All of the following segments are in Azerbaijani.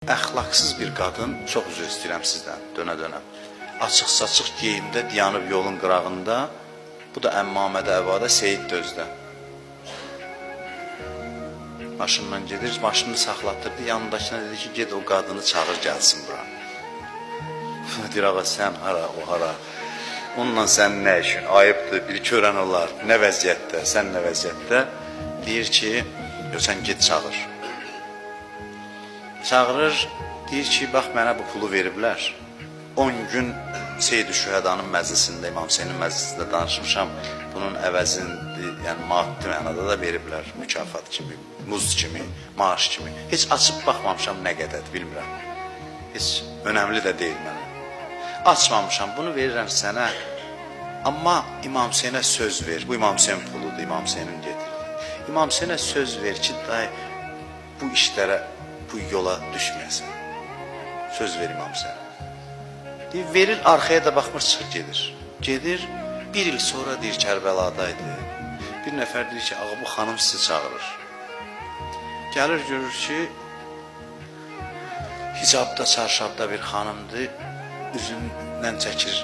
Əxlaqsız bir qadın, çox üzr istəyirəm sizdən, dönə-dönə. Açıq-saçıq geyimdə, dayanıb yolun qırağında, bu da Əmmamədə Əvada, Seyid Dözdə. Maşınla gedir, maşını saxlatdırdı, yanındakına dedi ki, ged o qadını çağır, gəlsin bura. Deyir, ağa, sən hara, o hara, onunla sən nə işin, ayıbdır, bir körən olar, nə vəziyyətdə, sən nə vəziyyətdə, deyir ki, sən ged çağır. Çağırır, deyir ki, bax, mənə bu pulu veriblər. 10 gün Seyid-i Şühədanın məclisində, İmam Hüseynin məclisində danışmışam. Bunun əvəzini, yəni maddi mənada da veriblər, mükafat kimi, muz kimi, maaş kimi. Heç açıb baxmamışam nə qədərdir, bilmirəm. Heç önəmli də deyil mənə. Açmamışam, bunu verirəm sənə. Amma İmam Hüseynə söz ver, bu İmam Hüseyin puludur, İmam Hüseynin getirdi. İmam Hüseynə söz ver ki, day, bu işlərə, bu yola düşməyəsən. Söz ver İmam Hüseynə. Deyir, verir, arxaya da baxmır, çıxır, gedir. Gedir, bir il sonra deyir, Kərbəladaydı. Bir nəfər deyir ki, ağa, bu xanım sizi çağırır. Gəlir, görür ki, hicabda, çarşabda bir xanımdır, üzündən çəkir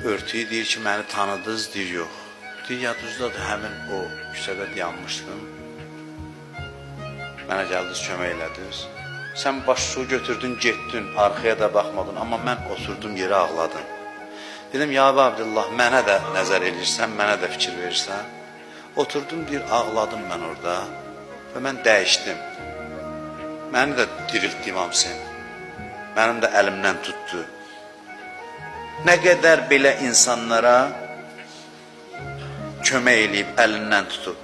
örtüyü, deyir ki, məni tanıdınız, deyir, yox. Deyir, yadınızdadır, həmin o küçədə dayanmışdım. Mənə gəldiniz, kömək elədiniz. Sən baş su götürdün, getdin, arxaya da baxmadın, amma mən oturdum yeri ağladım. Dedim, ya Abdullah, mənə də nəzər edirsən, mənə də fikir verirsən. Oturdum, bir ağladım mən orada və mən dəyişdim. Məni də diriltdi İmam Hüseyin. Mənim də əlimdən tutdu. Nə qədər belə insanlara kömək eləyib, əlindən tutub.